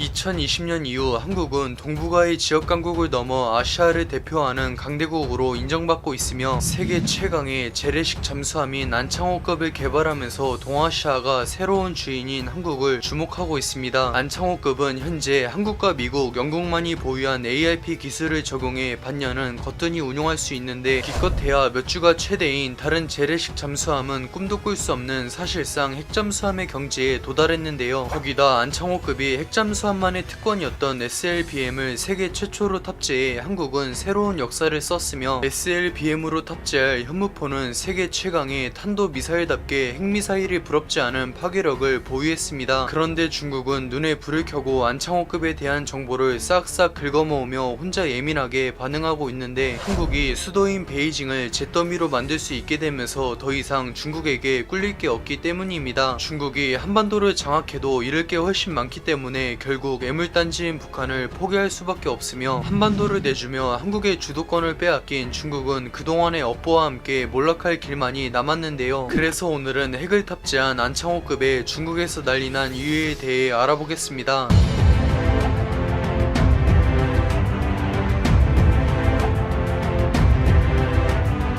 2020년 이후 한국은 동북아의 지역 강국을 넘어 아시아를 대표하는 강대국으로 인정받고 있으며 세계 최강의 재래식 잠수함인 안창호급을 개발하면서 동아시아가 새로운 주인인 한국을 주목하고 있습니다. 안창호급은 현재 한국과 미국, 영국만이 보유한 ARP 기술을 적용해 반년은 거뜬히 운용할 수 있는데 기껏해야 몇 주가 최대인 다른 재래식 잠수함은 꿈도 꿀 수 없는 사실상 핵잠수함의 경지에 도달했는데요. 거기다 안창호급이 핵잠수함만의 특권이었던 SLBM을 세계 최초로 탑재해 한국은 새로운 역사를 썼으며 SLBM으로 탑재할 현무포는 세계 최강의 탄도미사일답게 핵미사일이 부럽지 않은 파괴력을 보유했습니다. 그런데 중국은 눈에 불을 켜고 안창호급에 대한 정보를 싹싹 긁어모으며 혼자 예민하게 반응하고 있는데 한국이 수도인 베이징을 잿더미로 만들 수 있게 되면서 더 이상 중국에게 꿀릴 게 없기 때문입니다. 중국이 한반도를 장악해도 잃을 게 훨씬 많기 때문에 결국 애물단지인 북한을 포기할 수밖에 없으며 한반도를 내주며 한국의 주도권을 빼앗긴 중국은 그동안의 업보와 함께 몰락할 길만이 남았는데요. 그래서 오늘은 핵을 탑재한 안창호급의 중국에서 난리난 이유에 대해 알아보겠습니다.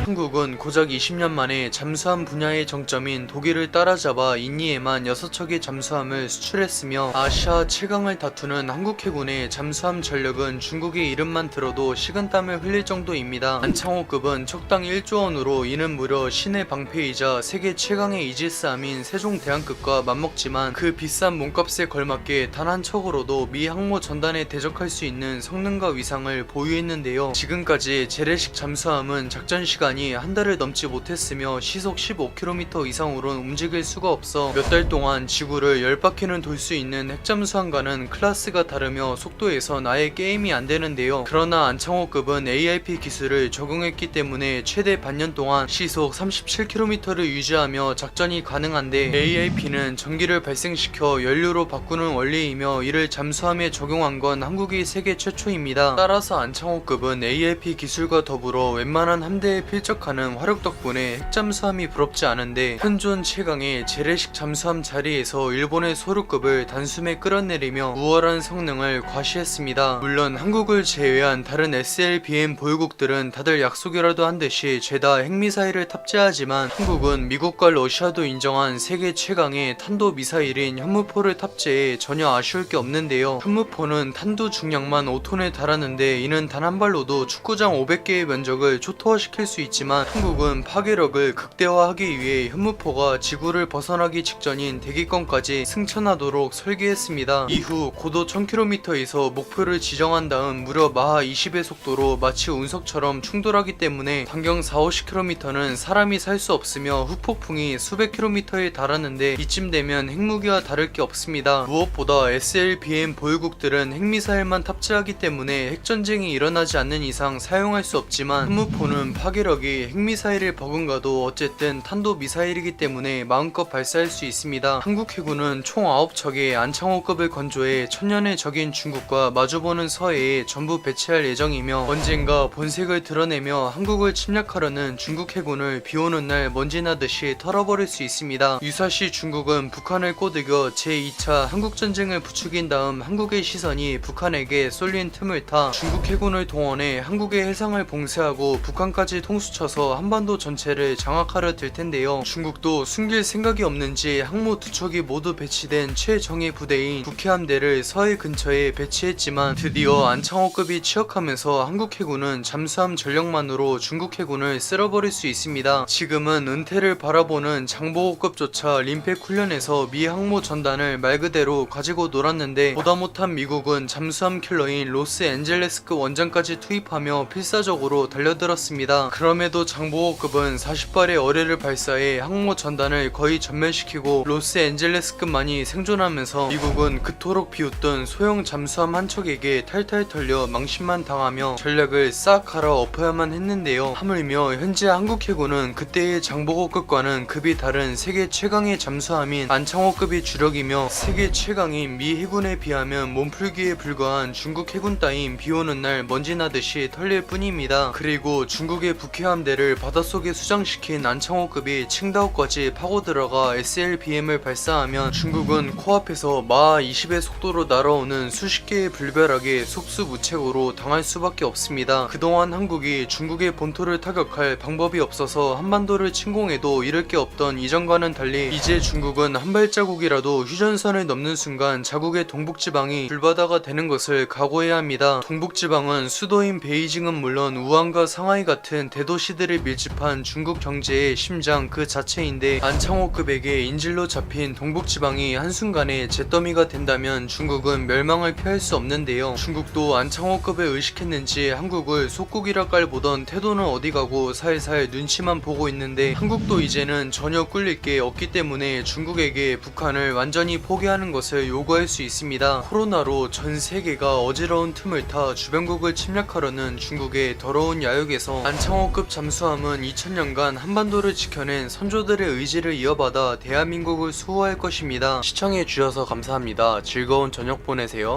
한국은 고작 20년 만에 잠수함 분야의 정점인 독일을 따라잡아 인니에만 6척의 잠수함을 수출했으며 아시아 최강을 다투는 한국 해군의 잠수함 전력은 중국의 이름만 들어도 식은땀을 흘릴 정도입니다. 안창호급은 척당 1조 원으로 이는 무려 신의 방패이자 세계 최강의 이지스함인 세종대왕급과 맞먹지만 그 비싼 몸값에 걸맞게 단 한 척으로도 미 항모 전단에 대적할 수 있는 성능과 위상을 보유했는데요. 지금까지 재래식 잠수함은 작전 시간이 한 달을 넘지 못했으며 시속 15km 이상으로는 움직일 수가 없어 몇 달 동안 지구를 10바퀴는 돌 수 있는 핵잠수함과는 클래스가 다르며 속도에선 아예 게임이 안 되는데요. 그러나 안창호급은 ARP 기술을 적용했기 때문에 최대 반년 동안 시속 37km를 유지하며 작전이 가능한데 ARP는 전기를 발생시켜 연료로 바꾸는 원리이며 이를 잠수함에 적용한 건 한국이 세계 최초입니다. 따라서 안창호급은 ARP 기술과 더불어 웬만한 함대에 필적하는 화력 덕분에 핵잠수함이 부럽지 않은데 현존 최강의 재래식 잠수함 자리에서 일본의 소류급을 단숨에 끌어내리며 우월한 성능을 과시했습니다. 물론 한국을 제외한 다른 SLBM 보유국들은 다들 약속이라도 한 듯이 죄다 핵미사일을 탑재하지만 한국은 미국과 러시아도 인정한 세계 최강의 탄도미사일인 현무포를 탑재해 전혀 아쉬울 게 없는데요. 현무포는 탄두 중량만 5톤에 달하는데 이는 단 한 발로도 축구장 500개의 면적을 초토화시킬 수 있지만 한국은 파괴력을 극대화하기 위해 현무포가 지구를 벗어나기 직전인 대기권까지 승천하도록 설계했습니다. 이후 고도 1000km에서 목표를 지정한 다음 무려 마하 20의 속도로 마치 운석처럼 충돌하기 때문에 반경 40-50km는 사람이 살 수 없으며 후폭풍이 수백 킬로미터에 달하는데 이쯤 되면 핵무기와 다를 게 없습니다. 무엇보다 SLBM 보유국들은 핵미사일만 탑재하기 때문에 핵전쟁이 일어나지 않는 이상 사용할 수 없지만 현무포는 파괴력이 핵미사일을 버금가도 어쨌든 탄도미사일이기 때문에 마음껏 발사할 수 있습니다. 한국 해군은 총 9척의 안창호급을 건조해 천년의 적인 중국과 마주보는 서해에 전부 배치할 예정이며 언젠가 본색을 드러내며 한국을 침략하려는 중국 해군을 비오는 날 먼지나듯이 털어버릴 수 있습니다. 유사시 중국은 북한을 꼬드겨 제2차 한국전쟁을 부추긴 다음 한국의 시선이 북한에게 쏠린 틈을 타 중국 해군을 동원해 한국의 해상을 봉쇄하고 북한까지 통수쳐서 한반도 전체를 장악하려 들 텐데요. 중국도 숨길 생각이 없는지 항모 2척이 모두 배치된 최정예 부대인 북해함대를 서해 근처에 배치했지만 드디어 안창호급이 취역하면서 한국 해군은 잠수함 전력만으로 중국 해군을 쓸어버릴 수 있습니다. 지금은 은퇴를 바라보는 장보고급조차 림팩 훈련에서 미 항모 전단을 말 그대로 가지고 놀았는데 보다 못한 미국은 잠수함 킬러인 로스앤젤레스급 원장까지 투입하며 필사적으로 달려들었습니다. 그럼에도 장보고급은 40발의 어뢰를 발사해 항모 전단을 거의 전멸시키고 로스앤젤레스급만이 생존하면서 미국은 그토록 비웃던 소형 잠수함 한 척에게 탈탈 털려 망신만 당하며 전략을 싹 갈아엎어야만 했는데요. 하물며 현재 한국 해군은 그때의 장보고급과는 급이 다른 세계 최강의 잠수함인 안창호급이 주력이며 세계 최강인 미 해군에 비하면 몸풀기에 불과한 중국 해군 따윈 비오는 날 먼지나듯이 털릴 뿐입니다. 그리고 중국의 북해함 함대를 바닷속에 수장시킨 안창호급이 칭다오까지 파고 들어가 SLBM을 발사하면 중국은 코앞에서 마하 20의 속도로 날아오는 수십 개의 불벼락에 속수무책으로 당할 수밖에 없습니다. 그동안 한국이 중국의 본토를 타격할 방법이 없어서 한반도를 침공해도 잃을 게 없던 이전과는 달리 이제 중국은 한 발자국이라도 휴전선을 넘는 순간 자국의 동북지방이 불바다가 되는 것을 각오해야 합니다. 동북지방은 수도인 베이징은 물론 우한과 상하이 같은 대도시들을 밀집한 중국 경제의 심장 그 자체인데 안창호급에게 인질로 잡힌 동북지방이 한순간에 잿더미가 된다면 중국은 멸망을 피할 수 없는데요. 중국도 안창호급을 의식했는지 한국을 속국이라 깔보던 태도는 어디가고 살살 눈치만 보고 있는데 한국도 이제는 전혀 꿀릴 게 없기 때문에 중국에게 북한을 완전히 포기하는 것을 요구할 수 있습니다. 코로나로 전 세계가 어지러운 틈을 타 주변국을 침략하려는 중국의 더러운 야욕에서 안창호급 잠수함은 2000년간 한반도를 지켜낸 선조들의 의지를 이어받아 대한민국을 수호할 것입니다. 시청해주셔서 감사합니다. 즐거운 저녁 보내세요.